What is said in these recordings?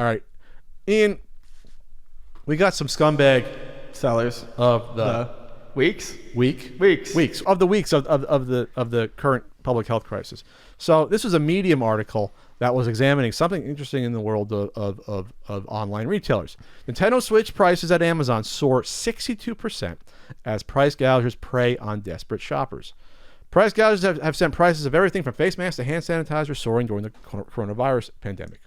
All right, Ian, we got some scumbag sellers of the weeks of the current public health crisis. So this was a Medium article that was examining something interesting in the world of online retailers. Nintendo Switch prices at Amazon soar 62% as price gougers prey on desperate shoppers. Price gougers have sent prices of everything from face masks to hand sanitizer soaring during the coronavirus pandemic.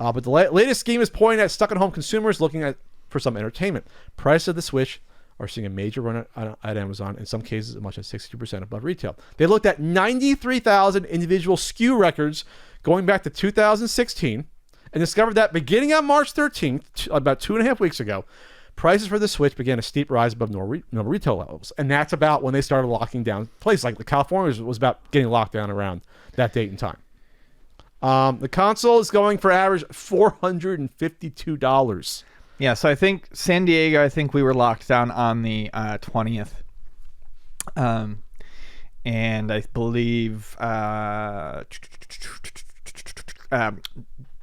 But the latest scheme is pointing at stuck-at-home consumers looking for some entertainment. Prices of the Switch are seeing a major run at Amazon, in some cases as much as 62% above retail. They looked at 93,000 individual SKU records going back to 2016 and discovered that beginning on March 13th, about 2.5 weeks ago, prices for the Switch began a steep rise above normal retail levels. And that's about when they started locking down places like California was about getting locked down around that date and time. The console is going for average $452. Yeah, so I think San Diego, we were locked down on the 20th. And I believe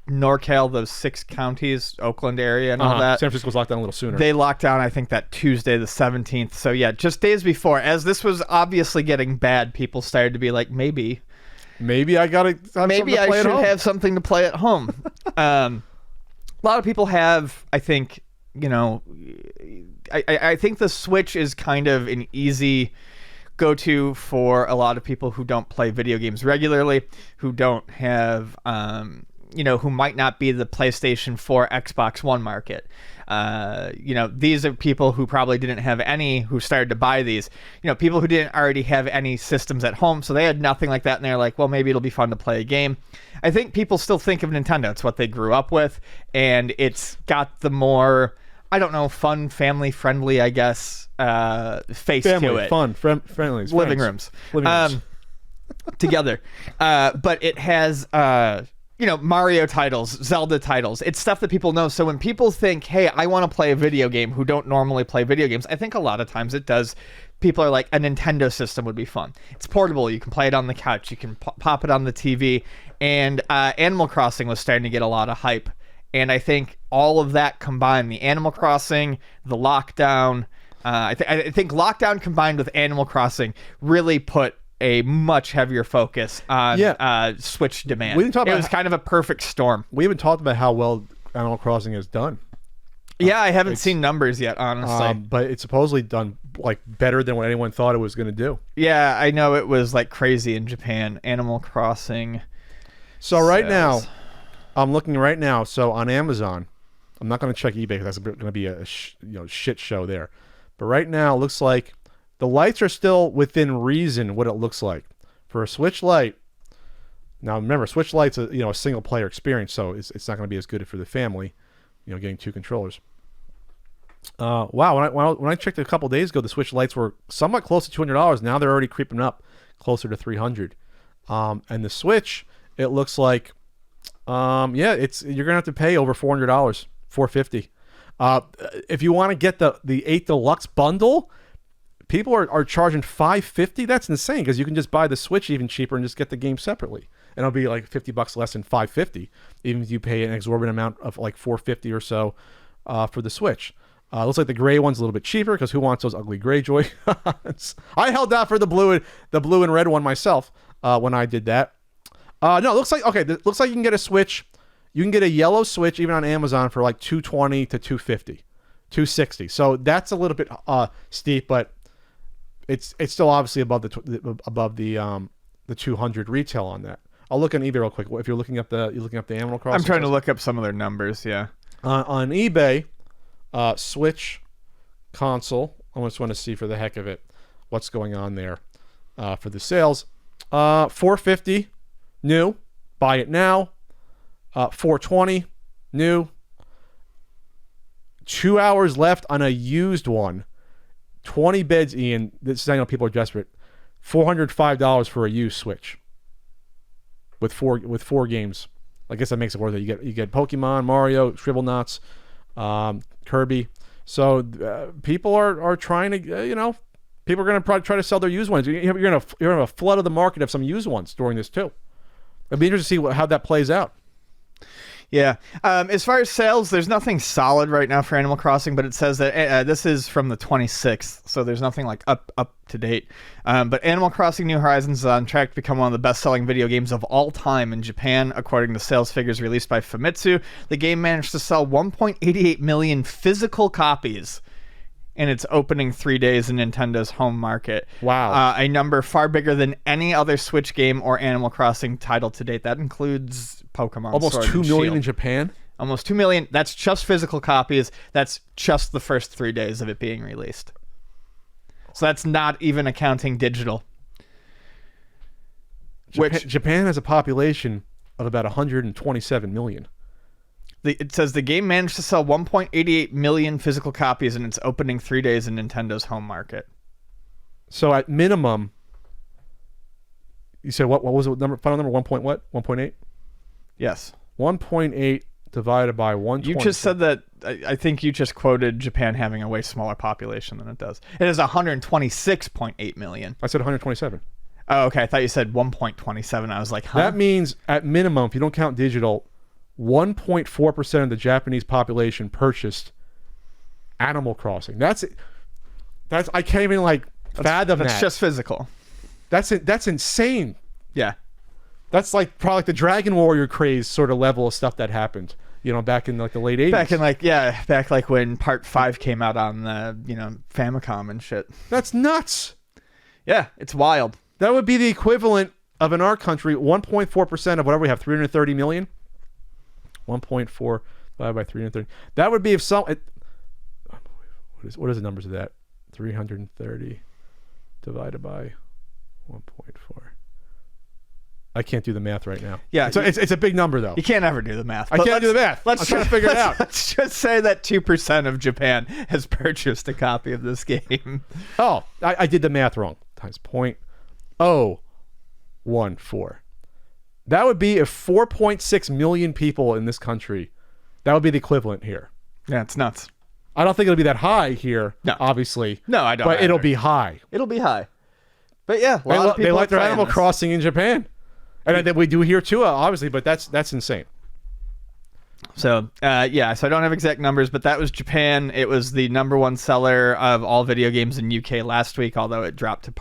NorCal, those 6 counties, Oakland area and all that. San Francisco was locked down a little sooner. They locked down, I think, that Tuesday, the 17th. So, yeah, just days before. As this was obviously getting bad, people started to be like, maybe I should have something to play at home. A lot of people have, I think, I think the Switch is kind of an easy go-to for a lot of people who don't play video games regularly, who don't have, who might not be the PlayStation 4, Xbox One market. These are people who probably didn't have any, who started to buy these, people who didn't already have any systems at home. So they had nothing like that. And they're like, well, maybe it'll be fun to play a game. I think people still think of Nintendo. It's what they grew up with. And it's got the more, I don't know, fun, family friendly, I guess, face to it. Fun, friendly. Living rooms. Together. But it has, Mario titles, Zelda titles. It's stuff that people know. So when people think, hey, I want to play a video game who don't normally play video games, I think a lot of times it does. People are like, a Nintendo system would be fun. It's portable. You can play it on the couch. You can pop it on the TV. And Animal Crossing was starting to get a lot of hype. And I think all of that combined, the Animal Crossing, the lockdown, I think lockdown combined with Animal Crossing really put a much heavier focus on Switch demand. It was kind of a perfect storm. We haven't talked about how well Animal Crossing has done. Yeah, I haven't seen numbers yet, honestly. But it's supposedly done like better than what anyone thought it was going to do. Yeah, I know it was like crazy in Japan. Animal Crossing. So right now, I'm looking right now. So on Amazon, I'm not going to check eBay because that's going to be a shit show there. But right now, it looks like the lights are still within reason what it looks like. For a Switch Lite, now remember, Switch Lite's a single player experience, so it's not going to be as good for the family, getting 2 controllers. Wow, when I checked a couple days ago, the Switch Lites were somewhat close to $200. Now they're already creeping up closer to $300. And the Switch, it looks like, you're gonna have to pay over $400, $450. If you want to get the 8 Deluxe bundle, people are charging $550. That's insane because you can just buy the Switch even cheaper and just get the game separately, and it'll be like $50 less than $550, even if you pay an exorbitant amount of like $450 or so for the Switch. Looks like the gray one's a little bit cheaper because who wants those ugly gray Joy-Cons? I held out for the blue and red one myself when I did that. No, it looks like looks like you can get a Switch. You can get a yellow Switch even on Amazon for like $220 to $250, $260. So that's a little bit steep, but it's still obviously above the 200 retail on that. I'll look on eBay real quick. If you're looking up the Animal Crossing, I'm trying to look up some of their numbers. Yeah, on eBay, Switch console. I just want to see for the heck of it what's going on there for the sales. $450 new, buy it now. $420 new. 2 hours left on a used one. 20 bids, Ian. This is, I know people are desperate. $405 for a used Switch with four games. I guess that makes it worth it. You get Pokemon, Mario, Scribblenauts, Kirby. So people are trying to, people are going to try to sell their used ones. You're going to have a flood of the market of some used ones during this too. It'd be interesting to see how that plays out. Yeah. As far as sales, there's nothing solid right now for Animal Crossing, but it says that this is from the 26th, so there's nothing like up to date. But Animal Crossing New Horizons is on track to become one of the best-selling video games of all time in Japan, according to sales figures released by Famitsu. The game managed to sell 1.88 million physical copies in its opening 3 days in Nintendo's home market. Wow. A number far bigger than any other Switch game or Animal Crossing title to date. That includes Pokemon Almost Sword 2 and million Shield. in Japan? Almost 2 million. That's just physical copies. That's just the first 3 days of it being released. So that's not even accounting digital. Japan has a population of about 127 million. It says the game managed to sell 1.88 million physical copies in its opening 3 days in Nintendo's home market. So at minimum, you said what was the number? Final number 1. What? 1.8. Yes. 1.8 divided by 120. You just said that. I think you just quoted Japan having a way smaller population than it does. It is 126.8 million. I said 127. Oh, okay. I thought you said 1.27. I was like, huh? That means at minimum, if you don't count digital, 1.4% of the Japanese population purchased Animal Crossing. That's I can't even fathom that. That's just physical. That's insane. Yeah. That's probably the Dragon Warrior craze sort of level of stuff that happened, back in the late 80s. Back when Part 5 came out on the, Famicom and shit. That's nuts. Yeah, it's wild. That would be the equivalent of, in our country, 1.4% of whatever we have, 330 million. 1.4 divided by 330. That would be if some. What is the numbers of that? 330 divided by 1.4. I can't do the math right now. Yeah, it's a big number though. You can't ever do the math. I can't do the math. I'm trying to figure it out. Let's just say that 2% of Japan has purchased a copy of this game. Oh, I did the math wrong. Times 0.014. That would be if 4.6 million people in this country. That would be the equivalent here. Yeah, it's nuts. I don't think it'll be that high here, no. Obviously. No, I don't. But it'll be high. It'll be high. But yeah, a lot of people they like their Animal this. Crossing in Japan. And then we do here too, obviously, but that's insane. So, so I don't have exact numbers, but that was Japan. It was the number one seller of all video games in UK last week, although it dropped to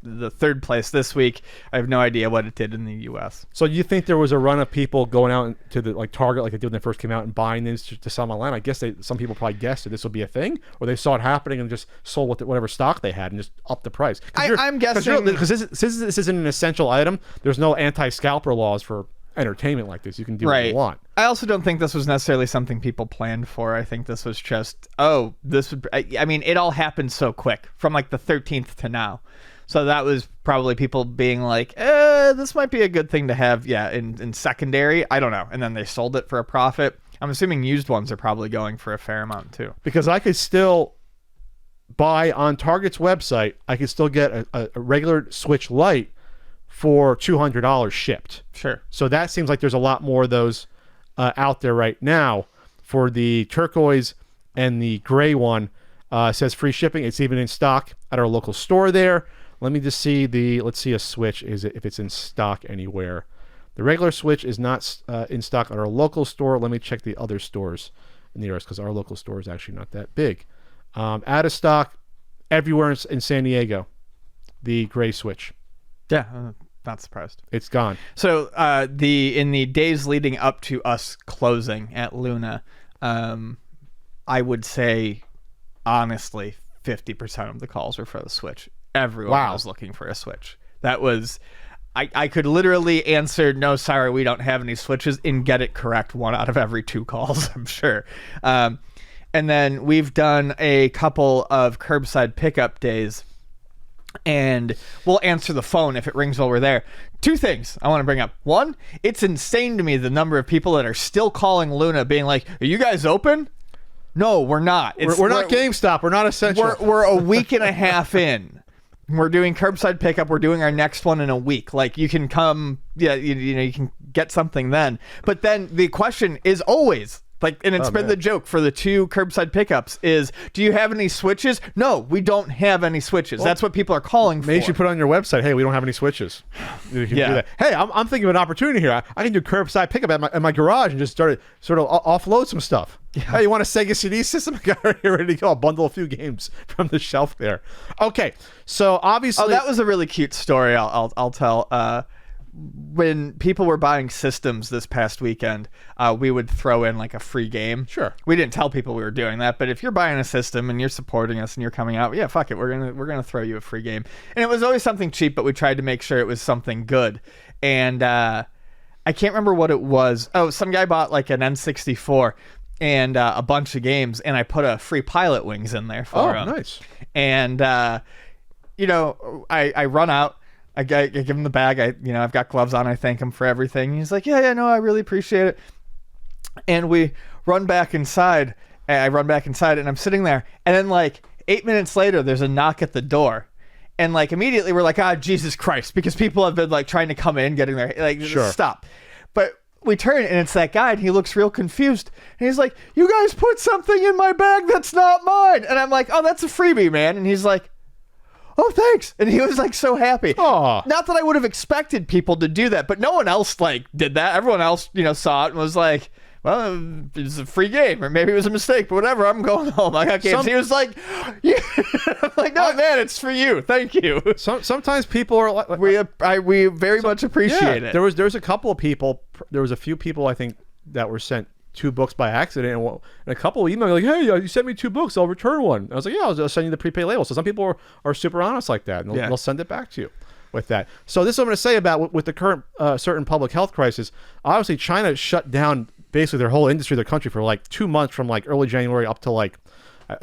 the third place this week. I have no idea what it did in the US. So you think there was a run of people going out to the Target like they did when they first came out and buying these to sell them online? I guess some people probably guessed that this would be a thing, or they saw it happening and just sold whatever stock they had and just upped the price. I'm guessing because this isn't an essential item. There's no anti-scalper laws for entertainment like this. You can do what you want. I also don't think this was necessarily something people planned for. I think this was just it all happened so quick from the 13th to now. So that was probably people being like, this might be a good thing to have, in secondary. I don't know. And then they sold it for a profit. I'm assuming used ones are probably going for a fair amount too. Because I could still buy on Target's website, I could still get a regular Switch Lite for $200 shipped. Sure. So that seems like there's a lot more of those out there right now. For the turquoise and the gray one, says free shipping. It's even in stock at our local store there. Let me just see let's see a Switch, if it's in stock anywhere. The regular Switch is not in stock at our local store. Let me check the other stores in the area because our local store is actually not that big. Out of stock everywhere in San Diego, the gray Switch. Yeah, not surprised. It's gone. So in the days leading up to us closing at Luna, I would say, honestly, 50% of the calls were for the Switch. Everyone was looking for a Switch. That was, I could literally answer, no, sorry, we don't have any Switches, and get it correct 1 out of every 2 calls, I'm sure. And then we've done a couple of curbside pickup days, and we'll answer the phone if it rings while we're there. 2 things I want to bring up. 1, it's insane to me the number of people that are still calling Luna being like, are you guys open? No, we're not. We're not GameStop. We're not essential. We're a week and a half in. We're doing curbside pickup. We're doing our next one in a week. You can come, you can get something then. But then the question is always, Like, and it's been man. the joke for the 2 curbside pickups is, do you have any switches? No, we don't have any switches. That's what people are calling for. Maybe you should put on your website, hey, we don't have any switches. You can do that. Hey, I'm thinking of an opportunity here. I can do curbside pickup at my garage and just sort of offload some stuff. Yeah. Hey, you want a Sega CD system? I got it ready to go. I'll bundle a few games from the shelf there. Okay, so obviously... Oh, that was a really cute story I'll tell. When people were buying systems this past weekend, we would throw in like a free game. Sure. We didn't tell people we were doing that, but if you're buying a system and you're supporting us and you're coming out, yeah, fuck it, we're gonna throw you a free game. And it was always something cheap, but we tried to make sure it was something good. And I can't remember what it was. Oh, some guy bought like an N64 and a bunch of games, and I put a free Pilot Wings in there for him. Oh, nice. And I run out. I give him the bag. I've got gloves on. I thank him for everything. He's like, yeah, no, I really appreciate it. And we run back inside. I run back inside, and I'm sitting there. And then, like, 8 minutes later, there's a knock at the door. And, like, immediately we're like, Jesus Christ, because people have been, like, trying to come in, getting there. Like, sure. Stop. But we turn, and it's that guy, and he looks real confused. And he's like, you guys put something in my bag that's not mine. And I'm like, oh, that's a freebie, man. And he's like, oh, thanks. And he was like so happy. Aww. Not that I would have expected people to do that, but no one else like did that. Everyone else, saw it and was like, well, it's a free game, or maybe it was a mistake, but whatever, I'm going home. I got games. He was like, yeah. I'm like, no, man, it's for you. Thank you. Sometimes people are like, we very much appreciate it. There was a couple of people, there was a few people, I think, that were sent 2 books by accident, and a couple emailed like, hey, you sent me 2 books, I'll return one. I was like, yeah, I'll send you the prepaid label. So some people are super honest like that, and they'll send it back to you with that. So this is what I'm going to say about with the current certain public health crisis. Obviously, China shut down basically their whole industry, their country, for like 2 months, from like early January up to like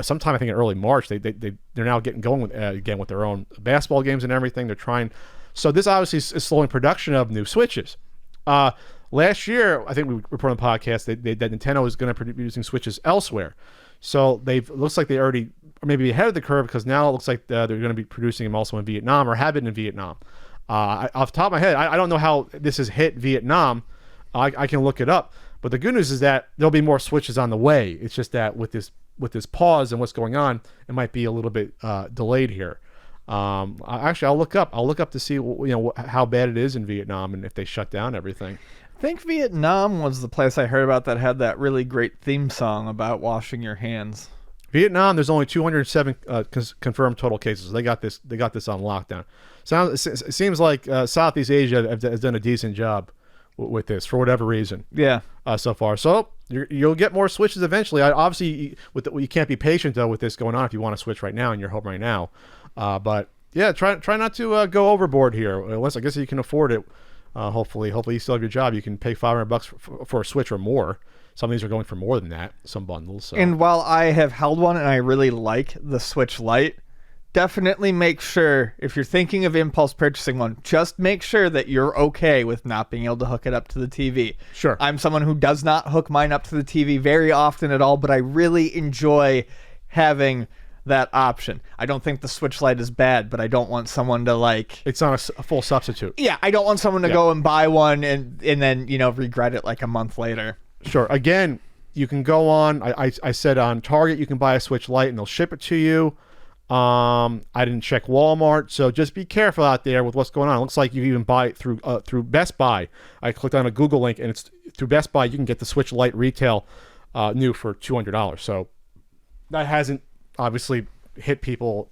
sometime I think in early March. They're now getting going with again with their own basketball games and everything. They're trying. So this obviously is slowing production of new Switches. Last year, I think we reported on the podcast that Nintendo is going to be producing Switches elsewhere. So looks like they already are maybe ahead of the curve, because now it looks like they're going to be producing them also in Vietnam, or have been in Vietnam. Off the top of my head, I don't know how this has hit Vietnam. I can look it up. But the good news is that there'll be more Switches on the way. It's just that with this pause and what's going on, it might be a little bit delayed here. Actually, I'll look up to see how bad it is in Vietnam and if they shut down everything. I think Vietnam was the place I heard about that had that really great theme song about washing your hands. Vietnam, there's only 207 confirmed total cases. They got this on lockdown. It seems like Southeast Asia has done a decent job with this for whatever reason. Yeah. So far, so you'll get more Switches eventually. Obviously, you can't be patient though with this going on if you want to Switch right now and you're home right now. But yeah, try not to go overboard here. Unless I guess you can afford it. Hopefully you still have your job. You can pay $500 for a Switch or more. Some of these are going for more than that. Some bundles. So. And while I have held one and I really like the Switch Lite, definitely make sure, if you're thinking of impulse purchasing one, just make sure that you're okay with not being able to hook it up to the TV. Sure. I'm someone who does not hook mine up to the TV very often at all, but I really enjoy having that option. I don't think the Switch Lite is bad, but I don't want someone to like... It's not a full substitute. Yeah, I don't want someone to go and buy one and then, regret it like a month later. Sure. Again, you can go on, I said on Target, you can buy a Switch Lite and they'll ship it to you. I didn't check Walmart, so just be careful out there with what's going on. It looks like you even buy it through Best Buy. I clicked on a Google link, and it's through Best Buy. You can get the Switch Lite retail new for $200. So that hasn't obviously hit people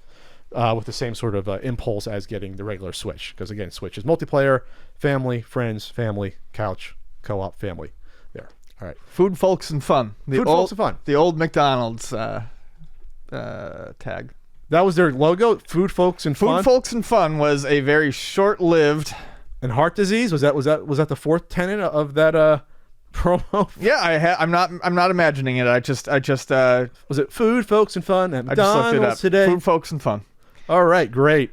with the same sort of impulse as getting the regular Switch, because again, Switch is multiplayer, family, friends, family, couch, co-op, family. There. All right. Food, folks, and fun. Folks, and fun. The old McDonald's tag. That was their logo. Food, folks, and fun. Food, folks, and fun was a very short-lived. And heart disease, was that the fourth tenet of that promo? Yeah, I'm not imagining it. I just was it food, folks, and fun at I just looked it McDonald's up today? Food, folks, and fun. All right, great.